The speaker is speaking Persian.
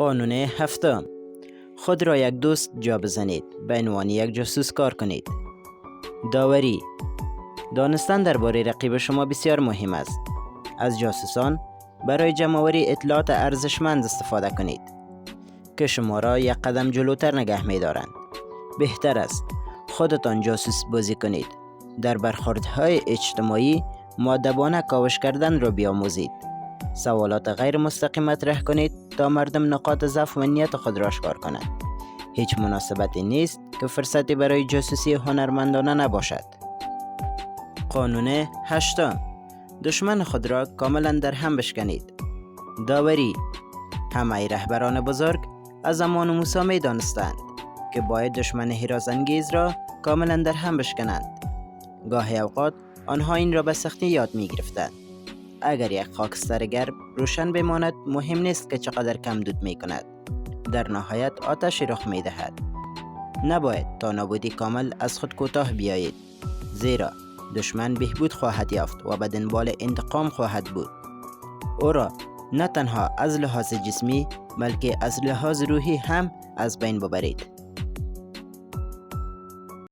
قانون هفتم، خود را یک دوست جا بزنید، به عنوان یک جاسوس کار کنید. داوری، دانستن درباره رقیب شما بسیار مهم است. از جاسوسان برای جمع‌آوری اطلاعات ارزشمند استفاده کنید که شما را یک قدم جلوتر نگه می دارند. بهتر است خودتان جاسوس بازی کنید. در برخوردهای اجتماعی مؤدبانه کاوش کردن را بیاموزید. سوالات غیر مستقیم مطرح کنید تا مردم نقاط ضعف و نیت خود را آشکار کنند. هیچ مناسبتی نیست که فرصتی برای جاسوسی هنرمندانه نباشد. قانون هشتم، دشمن خود را کاملا در هم بشکنید. داوری، همه رهبران بزرگ از زمان موسی می دانستند که باید دشمن هراس‌انگیز را کاملا در هم بشکنند. گاهی اوقات آنها این را به سختی یاد می گرفتند. اگر یک خاکستر گرم روشن بماند، مهم نیست که چقدر کم دود می کند. در نهایت آتش رخ می دهد. نباید تا نابودی کامل از خود کوتاه بیایید، زیرا دشمن بهبود خواهد یافت و به دنبال انتقام خواهد بود. او را نه تنها از لحاظ جسمی بلکه از لحاظ روحی هم از بین ببرید.